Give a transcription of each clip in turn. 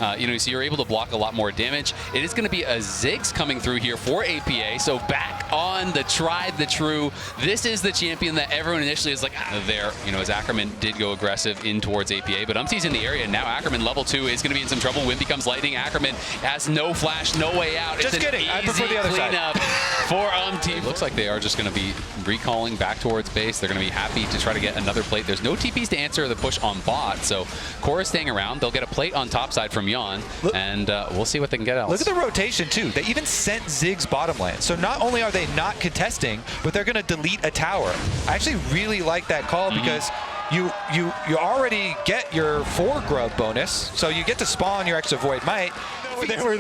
So you're able to block a lot more damage. It is going to be a Ziggs coming through here for APA. So back on the tried, the true. This is the champion that everyone initially is like, there. As Ackerman did go aggressive in towards APA, but Umti's in the area. Now Ackerman, level 2, is going to be in some trouble. Wind becomes lightning. Ackerman has no flash, no way out. Just it's kidding. An I prefer easy the other cleanup for Umti. Looks like they are just going to be recalling back towards base. They're going to be happy to try to get another plate. There's no TPs to answer the push on bot, so Core is staying around. They'll get a plate on top side from Yon, and we'll see what they can get else. Look at the rotation, too. They even sent Ziggs bottom lane. So not only are they not contesting, but they're going to delete a tower. I actually really like that call because you already get your 4 grub bonus, so you get to spawn your extra Void Might. They were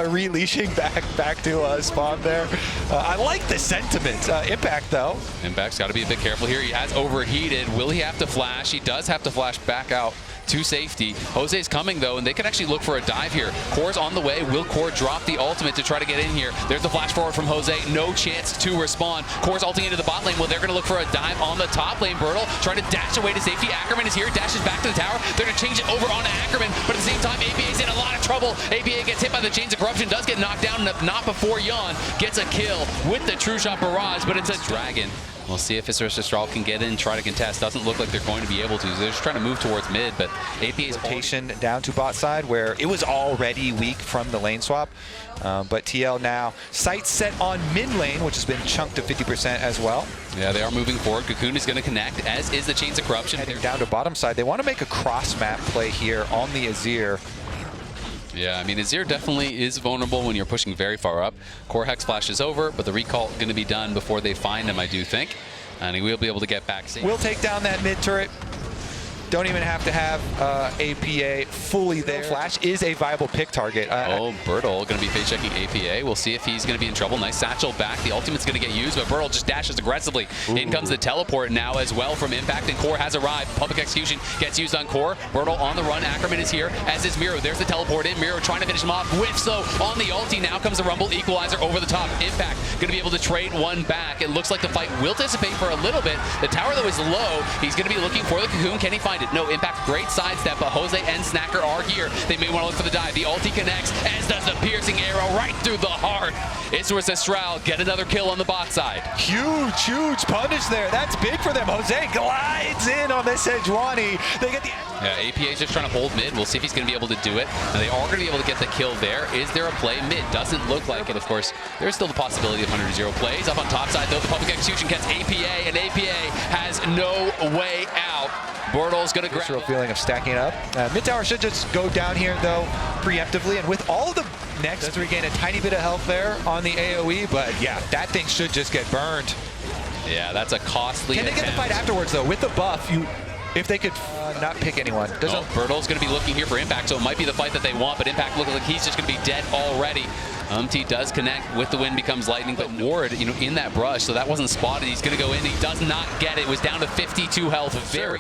releashing back to spawn there. I like the sentiment. Impact, though. Impact's got to be a bit careful here. He has overheated. Will he have to flash? He does have to flash back out to safety. Jose's coming, though, and they can actually look for a dive here. Core's on the way. Will Core drop the ultimate to try to get in here? There's the flash forward from Jose. No chance to respond. Core's ulting into the bot lane. Well, they're going to look for a dive on the top lane. Bertle trying to dash away to safety. Ackerman is here. Dashes back to the tower. They're going to change it over onto Ackerman, but at the same time, APA's in a lot of trouble. APA gets hit by the Chains of Corruption, does get knocked down, not before Yon gets a kill with the True Shot Barrage, but it's a Dragon. We'll see if Isurus Estral can get in, try to contest. Doesn't look like they're going to be able to. They're just trying to move towards mid, but APA's rotation down to bot side where it was already weak from the lane swap. But TL now sights set on mid lane, which has been chunked to 50% as well. Yeah, they are moving forward. Cocoon is going to connect, as is the Chains of Corruption. Heading down to bottom side. They want to make a cross map play here on the Azir. Yeah, I mean, Azir definitely is vulnerable when you're pushing very far up. Core Hex flash is over, but the recall going to be done before they find him, I do think. And he will be able to get back safe. We'll take down that mid turret. Don't even have to have APA fully there. Flash is a viable pick target. Bertle going to be face checking APA. We'll see if he's going to be in trouble. Nice satchel back. The ultimate's going to get used, but Bertle just dashes aggressively. Ooh. In comes the teleport now as well from Impact, and Core has arrived. Public Execution gets used on Core. Bertle on the run. Ackerman is here, as is Miro. There's the teleport in. Miro trying to finish him off. Whiffs though on the ulti. Now comes the Rumble Equalizer over the top. Impact going to be able to trade one back. It looks like the fight will dissipate for a little bit. The tower though is low. He's going to be looking for the Cocoon. Can he find it? No. Impact great sidestep, but Jose and Snacker are here. They may want to look for the dive. The ulti connects, as does the piercing arrow right through the heart. Isurus Estral get another kill on the bot side. Huge punish there. That's big for them. Jose glides in on this Sejuani. They get the... Yeah, APA is just trying to hold mid. We'll see if he's going to be able to do it. And they are going to be able to get the kill there. Is there a play? Mid doesn't look like it. Of course, there's still the possibility of 100-0 plays. Up on top side, though, the Public Execution gets APA, and APA has no way out. Bertle's going to grab. Real feeling of stacking up. Mid tower should just go down here, though, preemptively. And with all of the next, does regain a tiny bit of health there on the AoE. But yeah, that thing should just get burned. Yeah, that's a costly attempt. Can they get the fight afterwards, though? With the buff, if they could not pick anyone. Bertle's going to be looking here for Impact, so it might be the fight that they want, but Impact looks like he's just going to be dead already. Umti does connect with the wind, becomes lightning, but Ward, in that brush, so that wasn't spotted. He's going to go in. He does not get it. It was down to 52 health.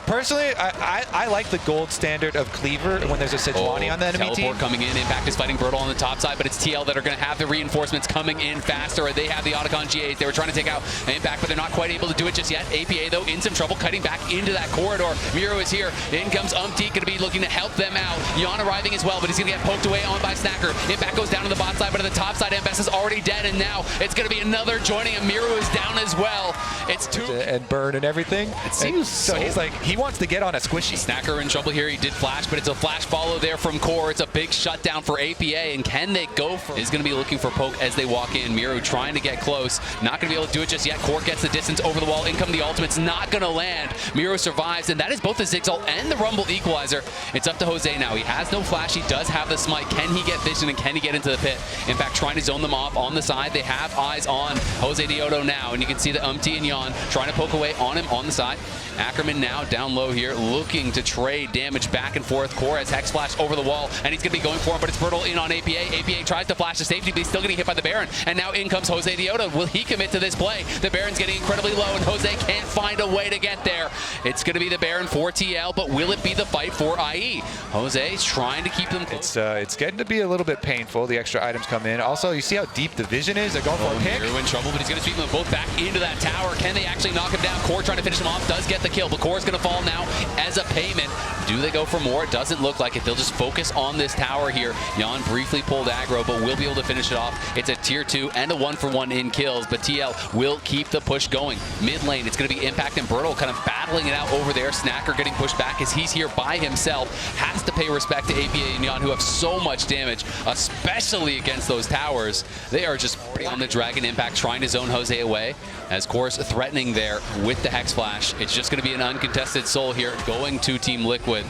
Personally, I like the gold standard of Cleaver when there's a Sejuani on the enemy team. Teleport coming in. Impact is fighting Bertle on the top side, but it's TL that are going to have the reinforcements coming in faster. They have the Otacon G8. They were trying to take out Impact, but they're not quite able to do it just yet. APA, though, in some trouble, cutting back into that corridor. Miro is here. In comes Umti, going to be looking to help them out. Yon arriving as well, but he's going to get poked away on by Snacker. Impact goes down to the bot side, but at the top side, MBS is already dead, and now it's going to be another joining, and Miro is down as well. It's two. And burn and everything. It seems so he's like, he wants to get on a squishy. Snacker in trouble here. He did flash, but it's a flash follow there from Core. It's a big shutdown for APA, and can they go for it? Is going to be looking for poke as they walk in. Miro trying to get close. Not going to be able to do it just yet. Core gets the distance over the wall. In come the ultimate's not going to land. Miro survives, and that is both the Ziggs ult and the Rumble Equalizer. It's up to Jose now. He has no flash. He does have the smite. Can he get vision, and can he get into the pit? In fact, trying to zone them off on the side. They have eyes on Jose Diodo now, and you can see the Umti and Yon trying to poke away on him on the side. Ackerman now down low here, looking to trade damage back and forth. Core has Hex Flash over the wall, and he's going to be going for him, but it's Bertle in on APA. APA tries to flash to safety, but he's still getting hit by the Baron, and now in comes Jose Diodo. Will he commit to this play? The Baron's getting incredibly low, and Jose can't find a way to get there. It's going to be the Baron for TL, but will it be the fight for IE? Jose's trying to keep them close. It's getting to be a little bit painful. The extra items come in. Also, you see how deep the vision is? They're going for a pick. Miro in trouble, but he's going to sweep them both back into that tower. Can they actually knock him down? Core trying to finish him off, does get the the kill, but Core's going to fall now as a payment. Do they go for more? It doesn't look like it. They'll just focus on this tower here. Jan briefly pulled aggro, but will be able to finish it off. It's a tier 2 and a 1-for-1 in kills, but TL will keep the push going. Mid lane, it's going to be Impact and Bertle kind of battling it out over there. Snacker getting pushed back as he's here by himself. Has to pay respect to APA and Jan, who have so much damage, especially against those towers. They are just on the Dragon. Impact trying to zone Jose away, as Core's threatening there with the Hex Flash. It's just going to be an uncontested soul here going to Team Liquid,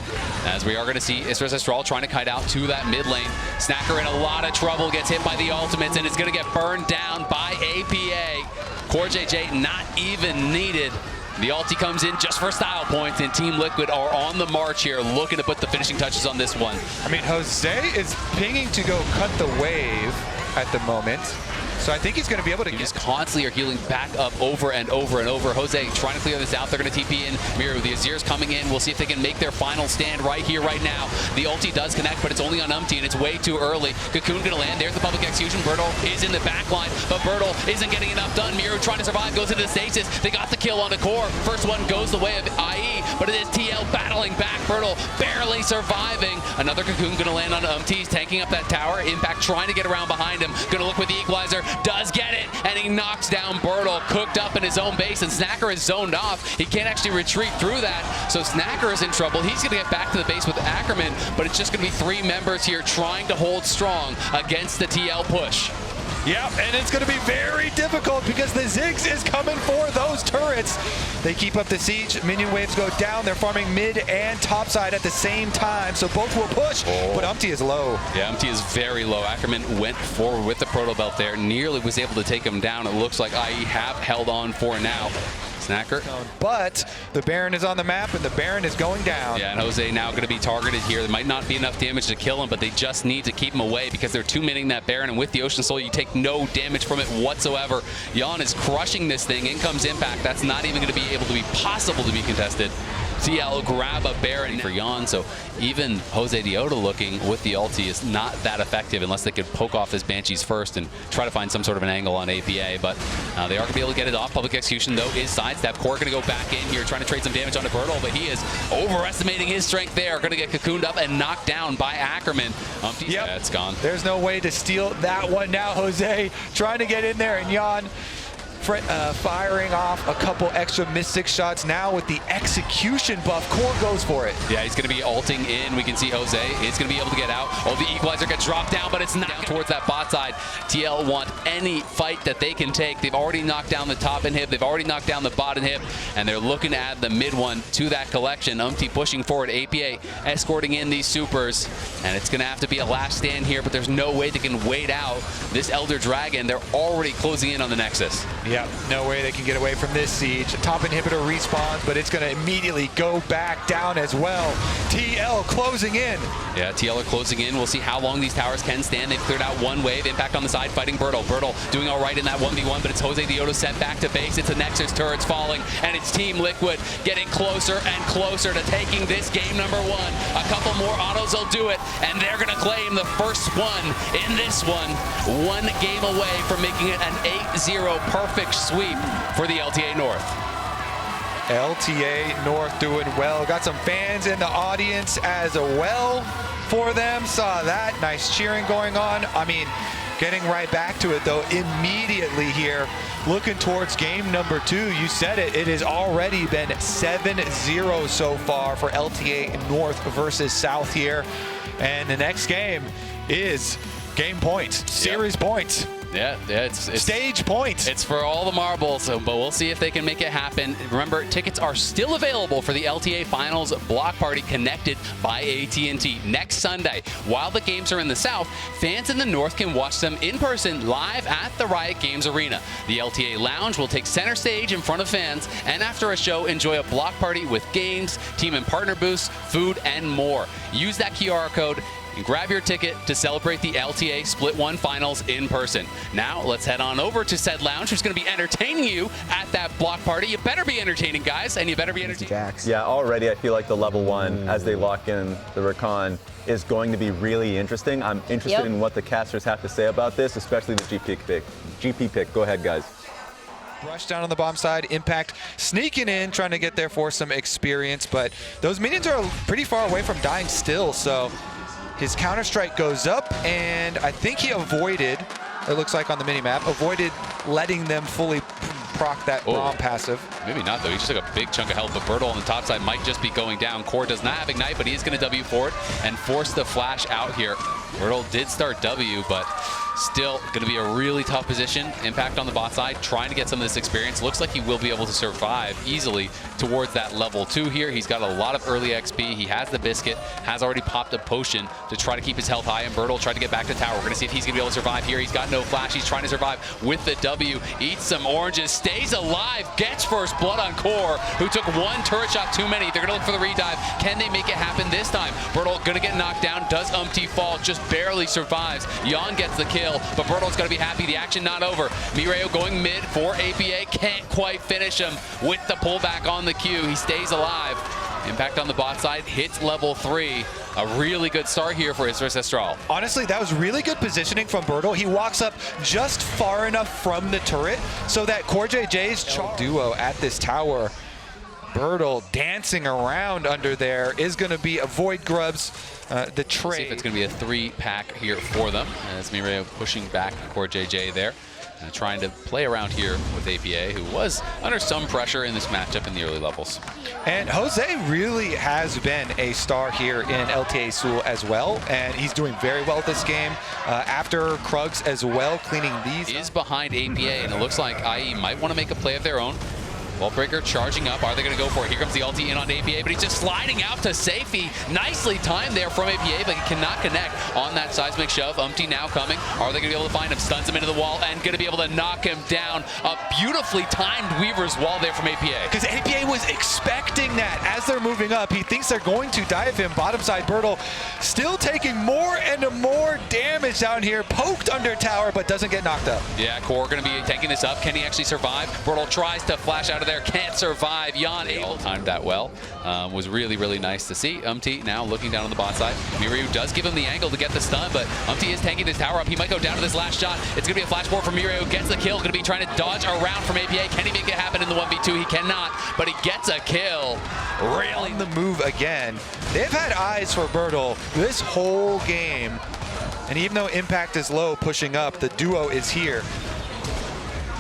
as we are going to see Isurus Estral trying to kite out to that mid lane. Snacker in a lot of trouble, gets hit by the ultimates, and it's going to get burned down by APA. Core JJ not even needed. The ulti comes in just for style points, and Team Liquid are on the march here, looking to put the finishing touches on this one. I mean, Jose is pinging to go cut the wave at the moment. So I think he's going to be able to just constantly are healing back up over and over and over. Jose trying to clear this out. They're going to TP in. Miru, the Azir's coming in. We'll see if they can make their final stand right here, right now. The ulti does connect, but it's only on Umpty, and it's way too early. Cocoon going to land. There's the public execution. Bertle is in the back line, but Bertle isn't getting enough done. Miru trying to survive, goes into the stasis. They got the kill on the core. First one goes the way of IE, but it is TL battling back. Bertle barely surviving. Another Cocoon going to land on Umpty. He's tanking up that tower. Impact trying to get around behind him. Going to look with the equalizer. Does get it, and he knocks down Bertle, cooked up in his own base, and Snacker is zoned off. He can't actually retreat through that, so Snacker is in trouble. He's going to get back to the base with Ackerman, but it's just going to be 3 members here trying to hold strong against the TL push. Yep, and it's going to be very difficult because the Ziggs is coming for those turrets. They keep up the siege. Minion waves go down. They're farming mid and top side at the same time, so both will push, but Umpty is low. Yeah, Umpty is very low. Ackerman went forward with the Proto Belt there, nearly was able to take him down. It looks like IE have held on for now. Snacker. But the Baron is on the map, and the Baron is going down. Yeah, and Jose now going to be targeted here. There might not be enough damage to kill him, but they just need to keep him away because they're 2-minning that Baron, and with the Ocean Soul, you take no damage from it whatsoever. Jan is crushing this thing. In comes Impact. That's not even going to be able to be possible to be contested. TL grab a Baron for Jan, so even Jose Diota looking with the ulti is not that effective unless they could poke off his Banshees first and try to find some sort of an angle on APA, but they are going to be able to get it off. Public execution, though, is sidestep. Core going to go back in here, trying to trade some damage onto Bertle, but he is overestimating his strength there. Going to get cocooned up and knocked down by Ackerman. Yep. Yeah, it's gone. There's no way to steal that one now. Jose trying to get in there, and Jan firing off a couple extra Mystic shots now with the execution buff. Core goes for it. Yeah, he's going to be ulting in. We can see Jose is going to be able to get out. Oh, the equalizer gets dropped down, but it's not towards that bot side. TL want any fight that they can take. They've already knocked down the top inhib. They've already knocked down the bot inhib, and they're looking to add the mid one to that collection. Umpty pushing forward. APA escorting in these supers, and it's going to have to be a last stand here, but there's no way they can wait out this Elder Dragon. They're already closing in on the Nexus. Yeah, no way they can get away from this siege. Top inhibitor respawns, but it's going to immediately go back down as well. TL closing in. Yeah, TL are closing in. We'll see how long these towers can stand. They've cleared out one wave. Impact on the side fighting Bertle. Bertle doing all right in that 1v1, but it's Jose Diota sent back to base. It's a Nexus turrets falling, and it's Team Liquid getting closer and closer to taking this game number 1. A couple more autos will do it, and they're going to claim the first one in this one. 1 game away from making it an 8-0 perfect sweep for the LTA North. LTA North doing well. Got some fans in the audience as well for them. Saw that. Nice cheering going on. I mean, getting right back to it, though, immediately here. Looking towards game number 2. You said it. It has already been 7-0 so far for LTA North versus South here. And the next game is game points. Series points. Yeah, it's stage points. It's for all the marbles, but we'll see if they can make it happen. Remember, tickets are still available for the LTA Finals Block Party connected by AT&T next Sunday. While the games are in the South, fans in the North can watch them in person live at the Riot Games Arena. The LTA Lounge will take center stage in front of fans, and after a show, enjoy a block party with games, team and partner booths, food, and more. Use that QR code and grab your ticket to celebrate the LTA Split 1 Finals in person. Now, let's head on over to said lounge, who's going to be entertaining you at that block party. You better be entertaining, guys, and you better be entertaining. Yeah, already I feel like the level 1, as they lock in the Rakan, is going to be really interesting. I'm interested in what the casters have to say about this, especially the GP pick. Go ahead, guys. Rush down on the bomb side. Impact sneaking in, trying to get there for some experience, but those minions are pretty far away from dying still, so his counter-strike goes up, and I think he avoided, it looks like on the mini-map, avoided letting them fully proc that Braum passive. Maybe not, though. He just took a big chunk of health, but Bertle on the top side might just be going down. Core does not have Ignite, but he is going to W for it and force the flash out here. Bertle did start W, but still going to be a really tough position. Impact on the bot side, trying to get some of this experience. Looks like he will be able to survive easily towards that level 2 here. He's got a lot of early XP. He has the biscuit, has already popped a potion to try to keep his health high, and Bertle tried to get back to tower. We're going to see if he's going to be able to survive here. He's got no flash. He's trying to survive with the W. Eats some oranges, stays alive, gets first blood on Core, who took one turret shot too many. They're going to look for the redive. Can they make it happen this time? Bertle going to get knocked down. Does fall, just barely survives. Jan gets the kill, but Bertle's going to be happy. The action not over. Mireo going mid for APA. Can't quite finish him with the pullback on the Q. He stays alive. Impact on the bot side, hits level 3. A really good start here for Isurus Estral. Honestly, that was really good positioning from Bertle. He walks up just far enough from the turret so that Core JJ's duo at this tower. Bertle dancing around under there is going to be a Void Grubs. The trade. We'll see if it's going to be a 3-pack here for them, as Mireo pushing back Core JJ there. Trying to play around here with APA, who was under some pressure in this matchup in the early levels. And Jose really has been a star here in LTA Seoul as well, and he's doing very well this game. After Krugs as well, cleaning these. Is behind APA, and it looks like IE might want to make a play of their own. Wallbreaker charging up. Are they going to go for it? Here comes the ulti in on APA, but he's just sliding out to safety. Nicely timed there from APA, but he cannot connect on that seismic shove. Now coming. Are they going to be able to find him? Stuns him into the wall and going to be able to knock him down. A beautifully timed Weaver's wall there from APA. Because APA was expecting that as they're moving up. He thinks they're going to dive him. Bottom side, Bertle still taking more and more damage down here. Poked under tower, but doesn't get knocked up. Yeah, Core going to be taking this up. Can he actually survive? Bertle tries to flash out of there, can't survive. Jan all timed that well. Was really, really nice to see. Now looking down on the bot side. Mireo does give him the angle to get the stun, but is tanking this tower up. He might go down to this last shot. It's going to be a flash forward from Mireo. Gets the kill. Going to be trying to dodge around from APA. Can he make it happen in the 1v2? He cannot, but he gets a kill. Really on the move again. They've had eyes for Bertle this whole game. And even though impact is low, pushing up, the duo is here.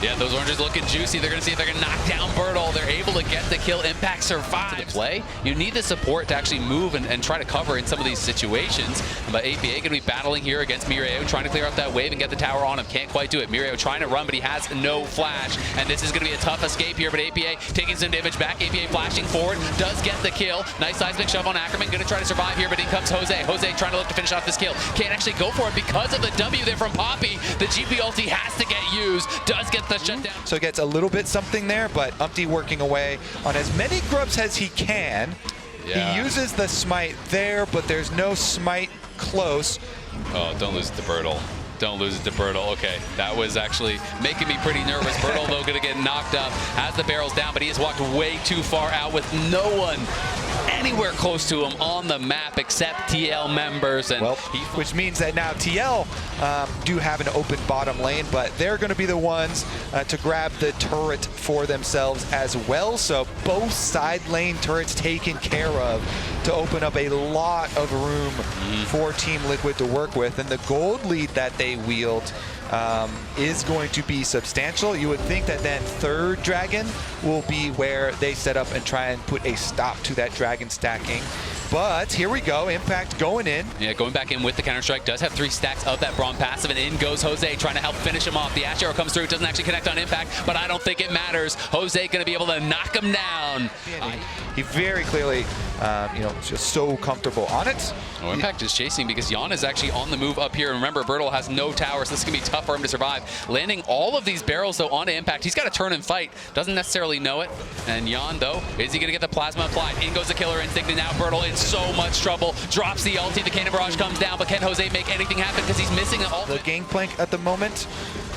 Yeah, those oranges looking juicy. They're going to see if they're going to knock down Bertle. They're able to get the kill. Impact survives. To the play, you need the support to actually move and try to cover in some of these situations. But APA going to be battling here against Mireo, trying to clear up that wave and get the tower on him. Can't quite do it. Mireo trying to run, but he has no flash. And this is going to be a tough escape here, but APA taking some damage back. APA flashing forward, does get the kill. Nice seismic shove on Ackerman. Going to try to survive here, but in comes Jose. Jose trying to look to finish off this kill. Can't actually go for it because of the W there from Poppy. The GP ulti has to get used. Does get the shutdown. So gets a little bit something there, but working away on as many grubs as he can. Yeah. He uses the smite there, but there's no smite close. Oh, don't lose it to Bertle. Don't lose it to Bertle. Okay, that was actually making me pretty nervous. Bertle, though, going to get knocked up. Has the barrels down, but he has walked way too far out with no one anywhere close to him on the map except TL members. And which means that now TL do have an open bottom lane, but they're going to be the ones to grab the turret for themselves as well. So both side lane turrets taken care of to open up a lot of room for Team Liquid to work with. And the gold lead that they wield is going to be substantial. You would think that then third dragon will be where they set up and try and put a stop to that dragon stacking. But here we go, Impact going in. Yeah, going back in with the counter-strike. Does have 3 stacks of that Braum passive, and in goes Jose trying to help finish him off. The Ash Arrow comes through, doesn't actually connect on Impact, but I don't think it matters. Jose going to be able to knock him down. He very clearly, just so comfortable on it. Oh, Impact is chasing because Jan is actually on the move up here. And remember, Bertle has no tower, so this is going to be tough for him to survive. Landing all of these barrels, though, onto Impact. He's got to turn and fight. Doesn't necessarily know it. And Jan, though, is he going to get the plasma applied? In goes the Killer Instinct, and now Bertle in so much trouble. Drops the ulti. The Cannon Barrage comes down, but can Jose make anything happen because he's missing it all? The gangplank at the moment.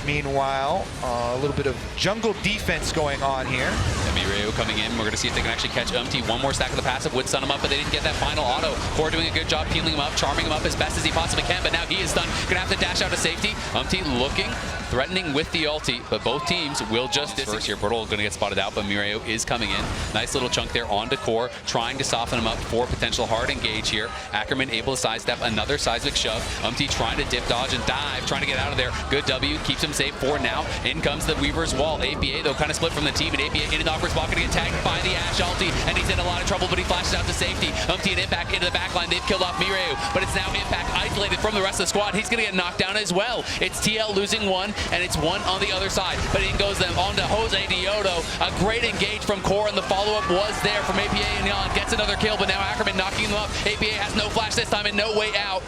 Meanwhile, a little bit of jungle defense going on here. Mirio coming in. We're going to see if they can actually catch Umti. One more stack of the passive would stun him up, but they didn't get that final auto. Core doing a good job healing him up, charming him up as best as he possibly can, but now he is stunned. Going to have to dash out to safety. Umti looking, threatening with the ulti, but both teams will just first here. Bertle going to get spotted out, but Mirio is coming in. Nice little chunk there onto Core, trying to soften him up for potential hard engage here. Ackerman able to sidestep another seismic shove. Umti trying to dip, dodge, and dive, trying to get out of there. Good W, keeps him safe for now. In comes the Weaver's Wall. APA, though, kind of split from the team, and APA in an awkward spot, going to get tagged by the Ashe ulti, and he's in a lot of trouble, but he flashes out to safety. Umti and Impact into the backline. They've killed off Mirio, but it's now Impact isolated from the rest of the squad. He's going to get knocked down as well. It's TL losing one, and it's one on the other side, but in goes them on to Jose Diodo. A great engage from Core, and the follow-up was there from APA, and Jan gets another kill, but now Ackerman knocking them up. APA has no flash this time and no way out.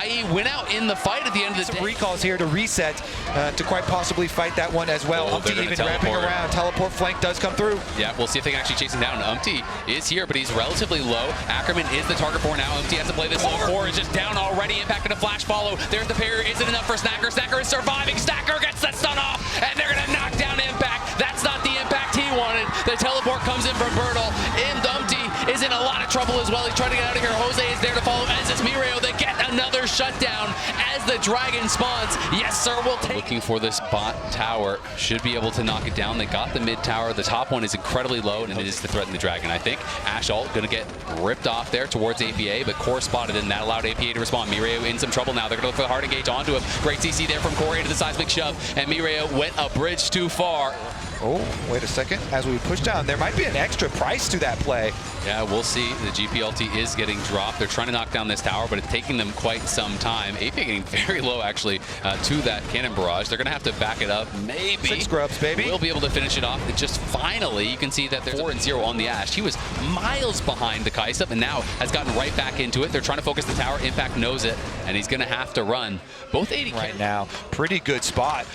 IE went out in the fight at the end of the day. Some recalls here to reset to quite possibly fight that one as well. Oh, Umti even wrapping around. Teleport flank does come through. Yeah, we'll see if they can actually chase him down. Umti is here, but he's relatively low. Ackerman is the target for now. Umti has to play this low. Core is just down already. Impact and a flash follow. There's the parry. Isn't enough for Snacker. Snacker is surviving. Snacker gets the stun off, and they're going to knock down Impact. That's not the Impact he wanted. The teleport comes in from Bertle. And Umti is in a lot of trouble as well. He's trying to get out of here. Jose is there to follow, as is Mirio. They get another shutdown as the dragon spawns. Yes, sir, we'll take. Looking for this bot tower. Should be able to knock it down. They got the mid tower. The top one is incredibly low, and it is to threaten the dragon, I think. Ashe ult going to get ripped off there towards APA, but Core spotted it, and that allowed APA to respond. Mirio in some trouble now. They're going to look for the hard engage onto him. Great CC there from Core into the seismic shove, and Mirio went a bridge too far. Oh, wait a second. As we push down, there might be an extra price to that play. Yeah, we'll see. The GPLT is getting dropped. They're trying to knock down this tower, but it's taking them quite some time. AP getting very low, actually, to that cannon barrage. They're going to have to back it up. Maybe. 6 grubs, baby. We'll be able to finish it off. It just finally, you can see that there's 4-0 on the Ashe. He was miles behind the Kaisa, and now has gotten right back into it. They're trying to focus the tower. Impact knows it, and he's going to have to run. Both 80 right now. Pretty good spot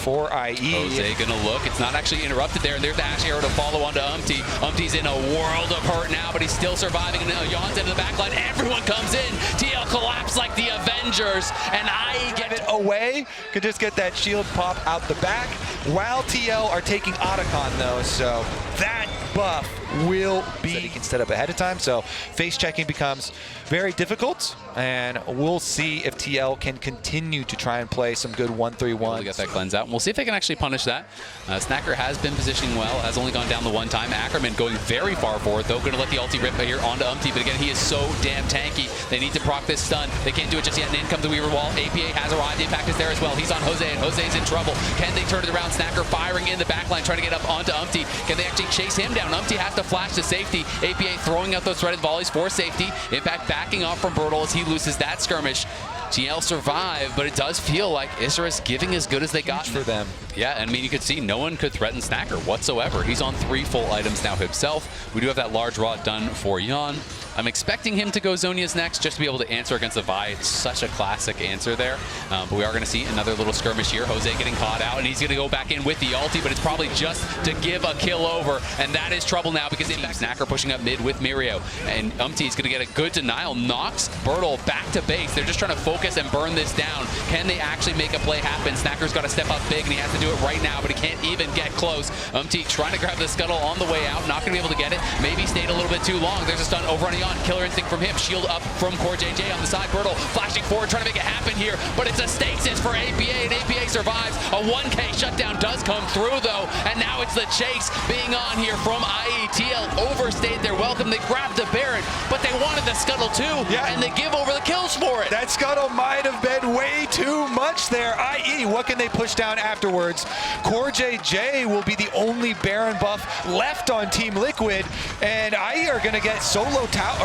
for IE. Jose going to look. It's not actually interrupted there, and there's the Ashe arrow to follow onto Umti. Umti's in a world of hurt now, but he's still surviving, and now Jan's into the backline. Everyone comes in. TL collapse like the Avengers, and IE get it away. Could just get that shield pop out the back, while TL are taking Otacon, though, so that buff will be that he can set up ahead of time, so face checking becomes very difficult, and we'll see if TL can continue to try and play some good 1-3-1. We'll get that cleanse out, and we'll see if they can actually punish that. Snacker has been positioning well, has only gone down the one time. Ackerman going very far forward, though, going to let the ulti rip here onto Umti, but again, he is so damn tanky. They need to proc this stun. They can't do it just yet, and in comes the Weaver Wall. APA has arrived. Impact is there as well. He's on Jose, and Jose's in trouble. Can they turn it around? Snacker firing in the backline, trying to get up onto Umti. Can they actually chase him down? Umti has to flash to safety. APA throwing out those threaded volleys for safety. Impact backing off from Bertle as he loses that skirmish. TL survived, but it does feel like Isurus giving as good as they got for them. Yeah, I mean, you could see no one could threaten Snacker whatsoever. He's on 3 full items now himself. We do have that large rod done for Jan. I'm expecting him to go Zhonya's next just to be able to answer against the Vi. It's such a classic answer there. But we are going to see another little skirmish here. Jose getting caught out, and he's going to go back in with the ulti, but it's probably just to give a kill over, and that is trouble now because Snacker pushing up mid with Mirio, and Umti is going to get a good denial. Knocks Bertle back to base. They're just trying to focus and burn this down. Can they actually make a play happen? Snacker's got to step up big, and he has to do it right now, but he can't even get close. Umti trying to grab the scuttle on the way out, not going to be able to get it. Maybe stayed a little bit too long. There's a stun over on Jan. Killer instinct from him. Shield up from Core JJ on the side. Bertle flashing forward, trying to make it happen here, but it's a stasis for APA, and APA survives. A 1K shutdown does come through, though, and now it's the chase being on here from IE. TL overstayed their welcome. They grabbed the Baron, but they wanted the scuttle too, and they give over the kills for it. That scuttle might have been way too much there. IE, what can they push down afterwards? Core JJ will be the only Baron buff left on Team Liquid, and IE are going to get solo tower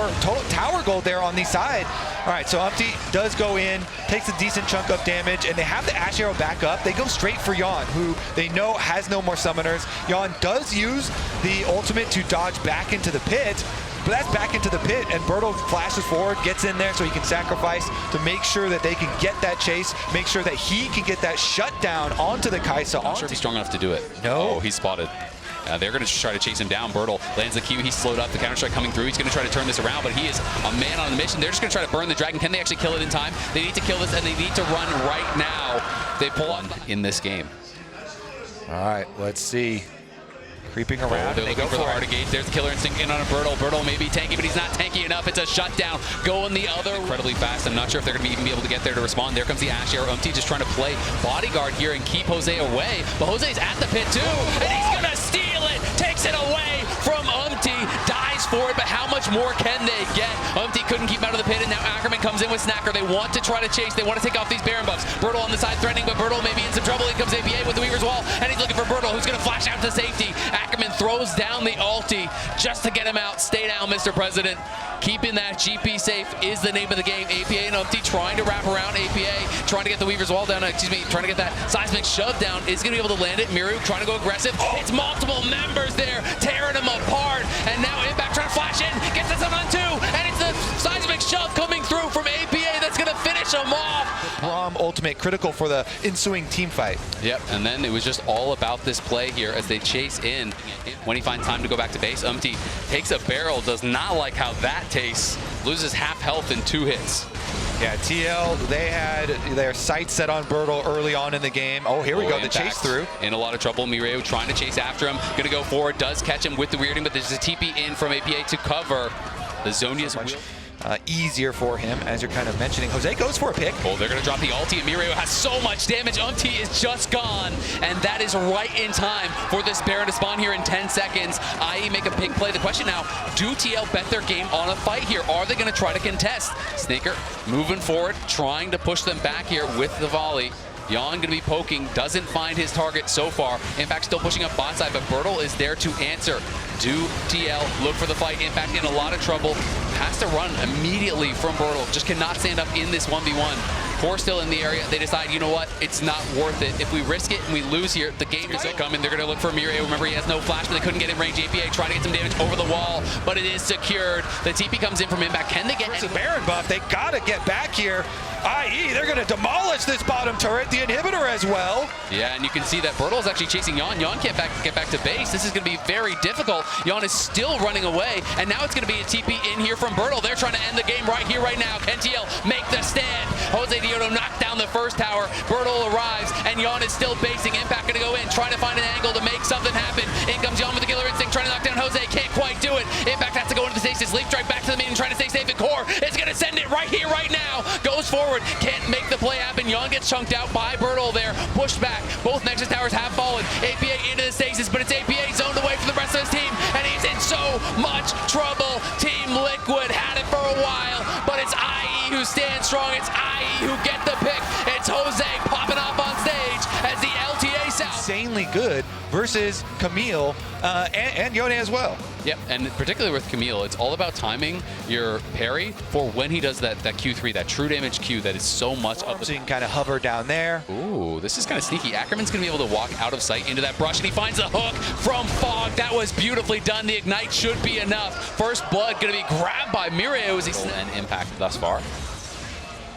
gold there on the side. All right, so Umti does go in, takes a decent chunk of damage, and they have the Ashe arrow back up. They go straight for Jan, who they know has no more summoners. Jan does use the ultimate to dodge back into the pit, but that's back into the pit, and Bertle flashes forward, gets in there so he can sacrifice to make sure that they can get that chase, make sure that he can get that shutdown onto the Kaisa. I'm not sure if he's strong enough to do it. No. Oh, he's spotted. They're going to try to chase him down. Bertle lands the Q. He's slowed up. The counter-strike coming through. He's going to try to turn this around, but he is a man on a mission. They're just going to try to burn the Dragon. Can they actually kill it in time? They need to kill this, and they need to run right now. They pull on in this game. All right, let's see. Creeping around. They're looking for the hard engage. There's the Killer Instinct in on a Bertle. Bertle may be tanky, but he's not tanky enough. It's a shutdown. Going the other incredibly fast. I'm not sure if they're going to even be able to get there to respond. There comes the Ash Arrow. Just trying to play bodyguard here and keep Jose away. But Jose's at the pit too, and he's going to steal it. Takes it away from dies for it, but how much more can they get? Couldn't keep him out of the pit, and now Ackerman comes in with Snacker. They want to try to chase. They want to take off these Baron buffs. Bertle on the side threatening, but Bertle may be in some trouble. In comes APA with the Weaver's Wall, and he's looking for Bertle, who's going to flash out to safety. Ackerman throws down the ulti just to get him out. Stay down, Mr. President. Keeping that GP safe is the name of the game. APA and trying to wrap around. APA trying to get the Weaver's Wall down. Trying to get that seismic shove down. Is going to be able to land it. Miru trying to go aggressive. It's multiple members there, tearing them apart. And now Impact trying to flash in. Gets this on 2. And it's the seismic shove coming through from APA that's going to finish them off. Braum ultimate critical for the ensuing team fight. Yep, and then it was just all about this play here as they chase in. When he finds time to go back to base, takes a barrel, does not like how that tastes. Loses half health in 2 hits. Yeah, TL, they had their sights set on Bertle early on in the game. Oh, here we go, the chase through. In a lot of trouble. Mireio trying to chase after him. Going to go forward, does catch him with the weirding, but there's a TP in from APA to cover. The Zonia's easier for him, as you're kind of mentioning. Jose goes for a pick. Oh, they're going to drop the ulti, and Mireio has so much damage. Is just gone, and that is right in time for this Baron to spawn here in 10 seconds. IE make a big play. The question now, do TL bet their game on a fight here? Are they going to try to contest? Snaker moving forward, trying to push them back here with the volley. Jan going to be poking, doesn't find his target so far. Impact still pushing up bot side, but Bertle is there to answer. Do TL look for the fight? Impact in a lot of trouble. Has to run immediately from Bertle. Just cannot stand up in this 1v1. Core still in the area. They decide, you know what? It's not worth it. If we risk it and we lose here, the game is coming. They're going to look for Mireio. Remember, he has no flash, but they couldn't get in range. APA trying to get some damage over the wall, but it is secured. The TP comes in from Impact. Can they get a Baron buff? They got to get back here. IE, they're going to demolish this bottom turret, the inhibitor as well. Yeah, and you can see that Bertle is actually chasing Jan. Jan can't get back to base. This is going to be very difficult. Jan is still running away, and now it's going to be a TP in here from Bertle. They're trying to end the game right here, right now. Can TL make the stand? Jose Diodo knocked down the first tower. Bertle arrives, and Jan is still basing. Impact going to go in, trying to find an angle to make something happen. In comes Jan with the Killer Instinct, trying to knock down Jose. Can't quite do it. Impact has to go into the stasis. Leap strike back to the main, trying to stay safe. And Core is going to send it right here, right now. Goes forward, can't make the play happen. Jan gets chunked out by Bertle there. Pushed back. Both Nexus towers have fallen. APA into the stasis, but it's APA zoned away from the rest of his team, and he's in so much trouble. Team Liquid had it for a while, but it's IE who stands strong. It's IE who get the pick. It's Jose popping off on stage as the LTA South. Insanely good versus Camille and Yone as well. Yep, and particularly with Camille, it's all about timing your parry for when he does that Q3, that true damage Q that is so much of the... So you can kind of hover down there. Ooh, this is kind of sneaky. Ackerman's going to be able to walk out of sight into that brush, and he finds a hook from Fog. That was beautifully done. The Ignite should be enough. First blood going to be grabbed by Mireio as he's an impact thus far.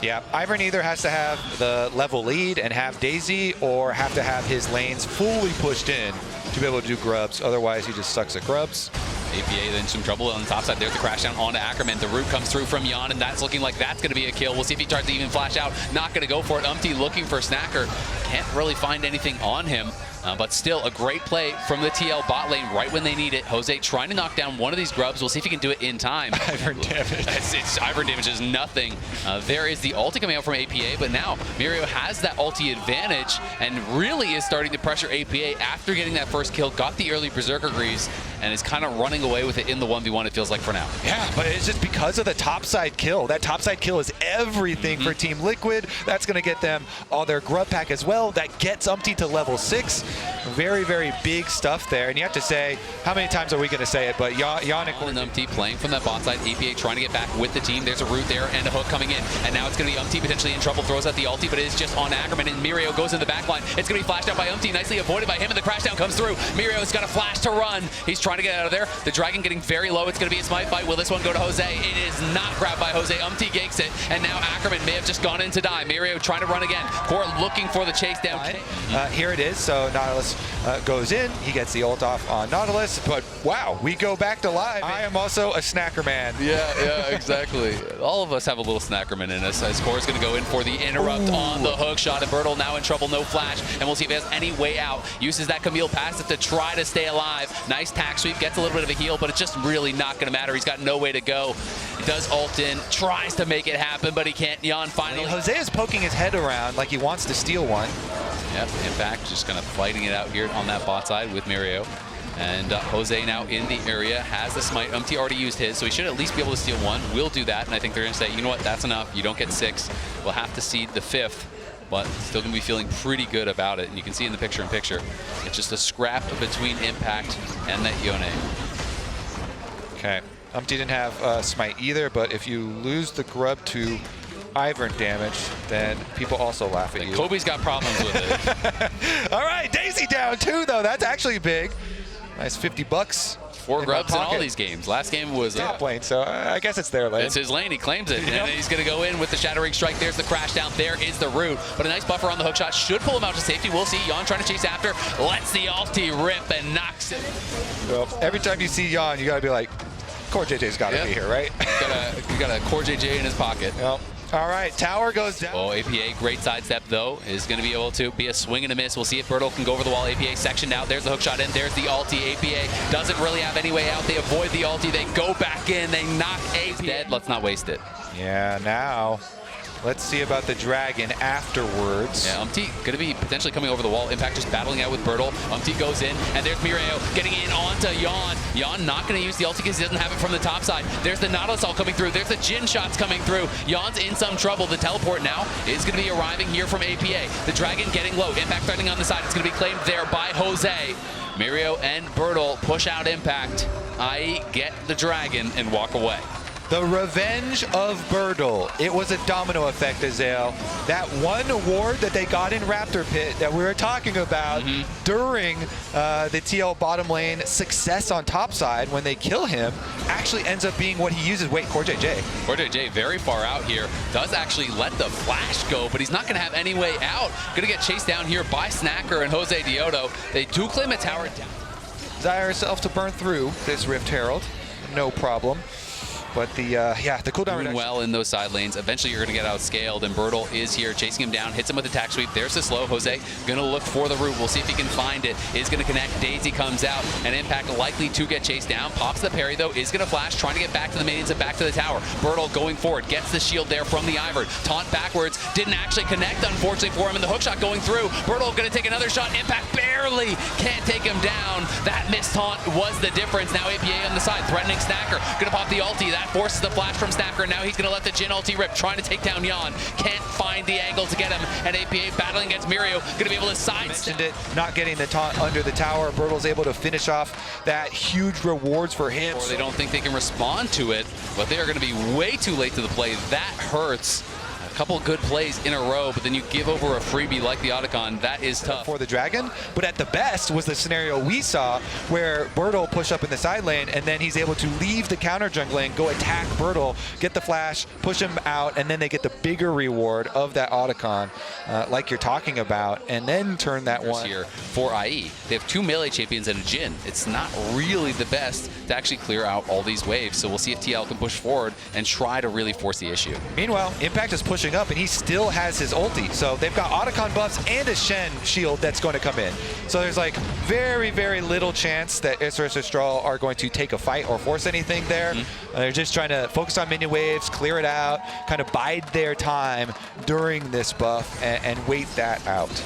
Yeah, Ivern either has to have the level lead and have Daisy, or have to have his lanes fully pushed in to be able to do grubs. Otherwise, he just sucks at grubs. APA then some trouble on the top side. There's the crash down onto Ackerman. The root comes through from Jan, and that's looking like that's going to be a kill. We'll see if he tries to even flash out. Not going to go for it. Looking for Snacker. Can't really find anything on him. But still a great play from the TL bot lane right when they need it. Jose trying to knock down one of these grubs. We'll see if he can do it in time. Ivern damage. Ivern damage is nothing. There is the ulti coming out from APA, but now Mireio has that ulti advantage and really is starting to pressure APA after getting that first kill. Got the early Berserker Greaves and is kind of running away with it in the 1v1, it feels like, for now. Yeah, but it's just because of the topside kill. That topside kill is everything for Team Liquid. That's going to get them all their grub pack as well. That gets to level 6. Very, very big stuff there. And you have to say, how many times are we going to say it? But Yannick and playing from that bot side. APA trying to get back with the team. There's a root there and a hook coming in. And now it's going to be potentially in trouble. Throws out the ulti, but it is just on Ackerman. And Mireio goes in the back line. It's going to be flashed out by nicely avoided by him. And the crash down comes through. Mireio's got a flash to run. He's trying to get out of there. The Dragon getting very low. It's going to be a smite fight. Will this one go to Jose? It is not grabbed by Jose. Gakes it. And now Ackerman may have just gone in to die. Mireio trying to run again. Core looking for the chase down. Here it is. So not Nautilus goes in. He gets the ult off on Nautilus, but wow, we go back to live. I am also a snacker man. Yeah, exactly. All of us have a little snackerman in us. As Core is going to go in for the interrupt on the hook shot, and Bertle now in trouble, no flash, and we'll see if he has any way out. Uses that Camille passive to try to stay alive. Nice tack sweep, gets a little bit of a heal, but it's just really not going to matter. He's got no way to go. He does ult in, tries to make it happen, but he can't. Yon finally. Jose is poking his head around like he wants to steal one. Yep, in fact, just kind of fighting it out here on that bot side with Mirio. And Jose now in the area, has the smite. UMT already used his, so he should at least be able to steal one. We'll do that, and I think they're going to say, you know what, that's enough. You don't get 6. We'll have to seed the 5th, but still going to be feeling pretty good about it. And you can see in the picture-in-picture, it's just a scrap between Impact and that Yone. Okay, UMT didn't have smite either, but if you lose the grub to Ivern damage, then people also laugh at you. Kobe's got problems with it. All right, Daisy down 2, though. That's actually big. Nice $50. 4 grubs in all these games. Last game was top lane, so I guess it's their lane. It's his lane. He claims it, and he's going to go in with the Shattering Strike. There's the crash down. There is the root, but a nice buffer on the hook shot should pull him out to safety. We'll see. Yon trying to chase after, lets the ulti rip and knocks it. Well, every time you see Yon, you got to be like, Core JJ's got to be here, right? You got a Core JJ in his pocket. Yep. All right, tower goes down. Oh, APA, great sidestep, though, is going to be able to be a swing and a miss. We'll see if Bertle can go over the wall. APA sectioned out. There's the hook shot in. There's the ulti. APA doesn't really have any way out. They avoid the ulti. They go back in. They knock APA dead. Let's not waste it. Yeah, now let's see about the dragon afterwards. Yeah, going to be potentially coming over the wall. Impact just battling out with Bertle. Goes in, and there's Mirio getting in onto Yon. Yon not going to use the ulti because he doesn't have it from the top side. There's the Nautilus all coming through. There's the Jin shots coming through. Yon's in some trouble. The teleport now is going to be arriving here from APA. The dragon getting low. Impact threatening on the side. It's going to be claimed there by Jose. Mirio and Bertle push out Impact. I get the dragon and walk away. The revenge of Bertle. It was a domino effect, Azael. That one ward that they got in Raptor Pit that we were talking about during the TL bottom lane success on top side when they kill him actually ends up being what he uses. Wait, Core JJ. Core JJ very far out here. Does actually let the flash go, but he's not going to have any way out. Going to get chased down here by Snacker and Jose Diodo. They do claim a tower down. Desire herself to burn through this Rift Herald. No problem. But the cooldown reduction. Well in those side lanes. Eventually you're going to get outscaled, and Bertle is here chasing him down, hits him with attack sweep. There's the slow. Jose going to look for the root. We'll see if he can find it. Is going to connect. Daisy comes out, and Impact likely to get chased down. Pops the parry, though. Is going to flash, trying to get back to the minions and back to the tower. Bertle going forward. Gets the shield there from the Ivern. Taunt backwards. Didn't actually connect, unfortunately, for him. And the hookshot going through. Bertle going to take another shot. Impact barely can't take him down. That missed taunt was the difference. Now APA on the side. Threatening Snacker. Going to pop the ulti. That forces the flash from Snacker, and now he's going to let the Jin ulti rip, trying to take down Yon. Can't find the angle to get him, and APA battling against Mirio, going to be able to sidestep it. Not getting the taunt under the tower. Bertle's able to finish off that. Huge rewards for him. Or they don't think they can respond to it, but they are going to be way too late to the play. That hurts. A couple good plays in a row, but then you give over a freebie like the Otacon. That is tough. For the dragon, but at the best was the scenario we saw where Bertle push up in the side lane, and then he's able to leave the counter jungle lane, go attack Bertle, get the flash, push him out, and then they get the bigger reward of that Otacon, like you're talking about, and then turn that one. Here for IE. They have 2 melee champions and a Jin. It's not really the best to actually clear out all these waves, so we'll see if TL can push forward and try to really force the issue. Meanwhile, Impact is pushing up, and he still has his ulti. So they've got Otacon buffs and a Shen shield that's going to come in. So there's like very, very little chance that Isurus Estral are going to take a fight or force anything there. They're just trying to focus on minion waves, clear it out, kind of bide their time during this buff and wait that out.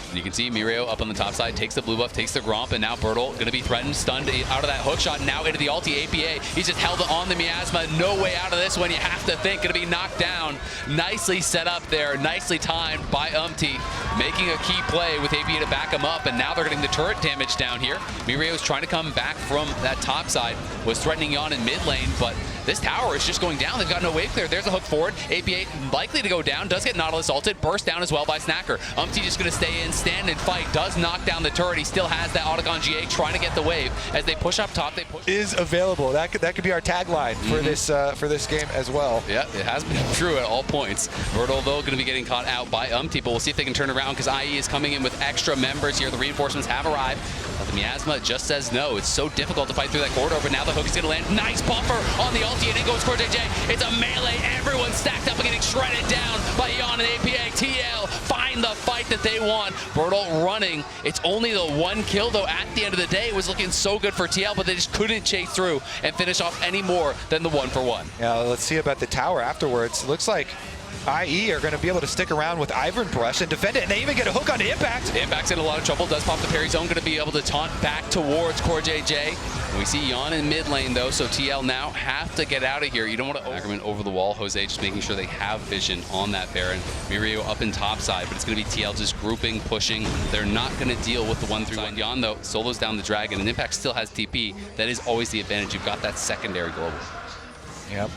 And you can see Mirio up on the top side, takes the blue buff, takes the Gromp, and now Bertle going to be threatened, stunned out of that hook shot, now into the ulti. APA, he's just held on the miasma. No way out of this one, you have to think. Going to be knocked down. Nicely set up there, nicely timed by UMT, making a key play with APA to back him up, and now they're getting the turret damage down here. Mirio's trying to come back from that top side, was threatening Yon in mid lane, but this tower is just going down. They've got no wave clear. There's a hook forward. APA likely to go down. Does get Nautilus ulted. Burst down as well by Snacker. Just going to stay in, stand and fight. Does knock down the turret. He still has that Autogon GA trying to get the wave. As they push up top, they push. Is available. That could be our tagline for this game as well. Yeah, it has been true at all points. Bertle, though, going to be getting caught out by but we'll see if they can turn around because IE is coming in with extra members here. The reinforcements have arrived. But the Miasma just says no. It's so difficult to fight through that corridor, but now the hook is going to land. Nice buffer on the ulti, and in goes KazaLoLLCShighlights. It's a melee. Everyone's stacked up and getting shredded down by Jan and APA. TL find the fight that they want. Bertle running. It's only the one kill, though. At the end of the day, it was looking so good for TL, but they just couldn't chase through and finish off any more than the 1-for-1. Yeah, let's see about the tower afterwards. Looks like IE are going to be able to stick around with Iron Brush and defend it, and they even get a hook onto Impact. Impact's in a lot of trouble. Does pop the parry zone. Going to be able to taunt back towards KazaLoLLCShighlights. We see Jan in mid lane, though, so TL now have to get out of here. You don't want to Ackerman over the wall. Jose just making sure they have vision on that Baron. Mirio up in top side, but it's going to be TL just grouping, pushing. They're not going to deal with the 1-3-1. Jan, though, solos down the Dragon, and Impact still has TP. That is always the advantage. You've got that secondary global. Yep.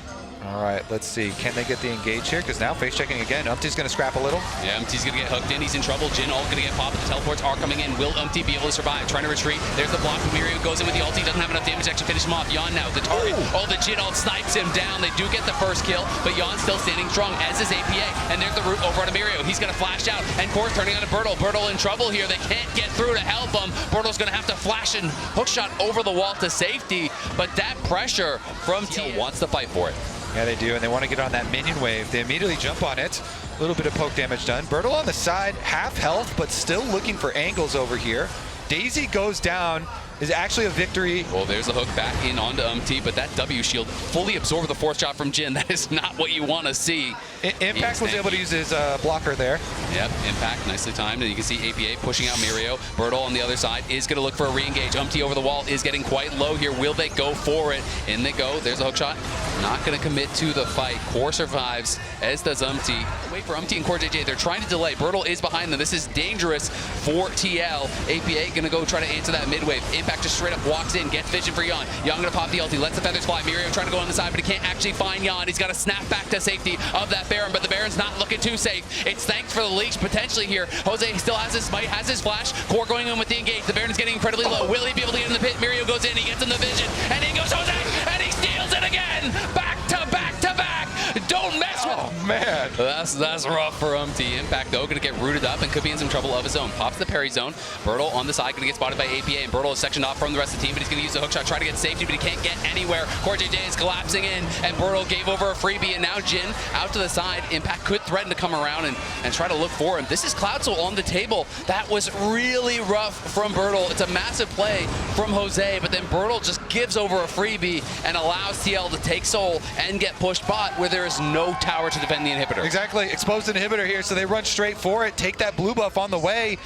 All right, let's see. Can they get the engage here? Because now face checking again. Umpty's going to scrap a little. Yeah, Umpty's going to get hooked in. He's in trouble. Jin all going to get popped. The teleports are coming in. Will Umpty be able to survive? Trying to retreat. There's the block. Mirio goes in with the ulti. Doesn't have enough damage to actually finish him off. Jan now, the target. Oh, the Jin ult snipes him down. They do get the first kill, but Jan's still standing strong, as is APA. And there's the root over on Mirio. He's going to flash out. And Core's turning on to Bertle. Bertle in trouble here. They can't get through to help him. Bertle's going to have to flash and hookshot over the wall to safety. But that pressure from TL wants to fight for it. Yeah, they do, and they want to get on that minion wave. They immediately jump on it. A little bit of poke damage done. Bertle on the side, half health, but still looking for angles over here. Daisy goes down. Is actually a victory. Well, there's the hook back in onto Umpty, but that W shield fully absorbed the fourth shot from Jin. That is not what you want to see. Impact was able to use his blocker there. Yep, Impact nicely timed, and you can see APA pushing out Mirio. Bertle on the other side is going to look for a re-engage. Umpty over the wall is getting quite low here. Will they go for it? In they go. There's a hook shot. Not going to commit to the fight. Core survives, as does Umpty. Wait for Umpty and KazaLoLLCShighlights. They're trying to delay. Bertle is behind them. This is dangerous for TL. APA going to go try to answer that mid-wave. Impact just straight up walks in, gets vision for Jan. Jan going to pop the ulti, lets the feathers fly. Mirio trying to go on the side, but he can't actually find Jan. He's got to snap back to safety of that Baron, but the Baron's not looking too safe. It's thanks for the leash potentially here. Jose still has his smite, has his flash. Core going in with the engage. The Baron is getting incredibly low. Will he be able to get in the pit? Mirio goes in, he gets in the vision, and in goes Jose, and he steals it again. Back to back to back. Don't mess with him. Oh, man. That's rough for Umpty. Impact, though, going to get rooted up and could be in some trouble of his own. Pops the parry zone. Bertle on the side, going to get spotted by APA, and Bertle is sectioned off from the rest of the team, but he's going to use the hookshot, try to get safety, but he can't get anywhere. KazaLoLLCShighlights is collapsing in, and Bertle gave over a freebie, and now Jin out to the side. Impact could threaten to come around and try to look for him. This is Cloud Soul on the table. That was really rough from Bertle. It's a massive play from Jose, but then Bertle just gives over a freebie and allows TL to take Soul and get pushed bot where there is no tower to defend the inhibitor. Exactly, exposed inhibitor here, so they run straight for it, take that blue buff on the way.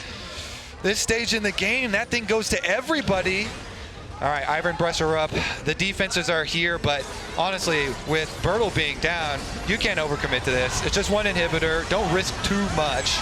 This stage in the game, that thing goes to everybody. All right, Iron Brush are up. The defenses are here, but honestly, with Bertle being down, you can't overcommit to this. It's just one inhibitor. Don't risk too much.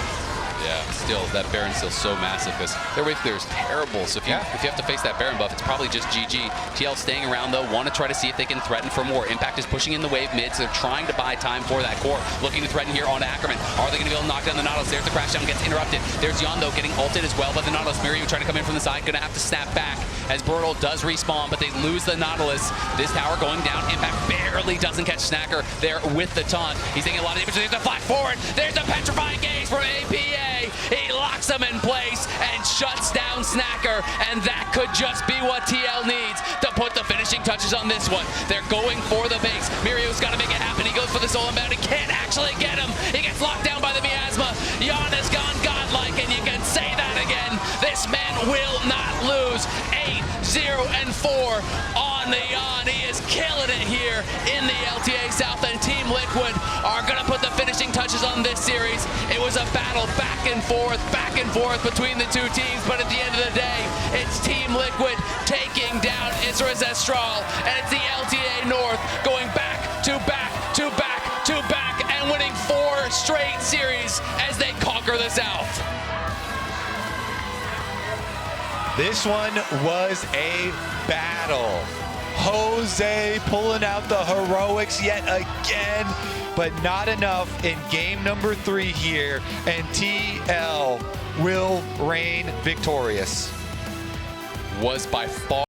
Yeah, still, that Baron's still so massive because their wave clear is terrible. So if you have to face that Baron buff, it's probably just GG. TL staying around, though, want to try to see if they can threaten for more. Impact is pushing in the wave mid, so they're trying to buy time for that core. Looking to threaten here on Ackerman. Are they going to be able to knock down the Nautilus? There's the crash down, gets interrupted. There's Jan, though, getting ulted as well by the Nautilus. Mirio trying to come in from the side, going to have to snap back as Bertle does respawn, but they lose the Nautilus. This tower going down. Impact barely doesn't catch Snacker there with the taunt. He's taking a lot of damage. There's the flash forward. There's the petrifying gaze from APA. He locks him in place and shuts down Snacker, and that could just be what TL needs to put the finishing touches on this one. They're going for the base. Mirio's got to make it happen. He goes for the soul inbound. He can't actually get him. He gets locked down by the miasma. Jan has gone godlike, and you can say that again. This man will not lose. 8-0-4 on the Jan. He is killing it here in the LTA South, and Team Liquid are going to put the finishing touches on this series. It was a battle back and forth between the two teams, but at the end of the day, it's Team Liquid taking down Isurus Estral, and it's the LTA North going back to back to back to back and winning 4 straight series as they conquer the South. This one was a battle. Jose pulling out the heroics yet again, but not enough in game number 3 here, and TL will reign victorious. Was by far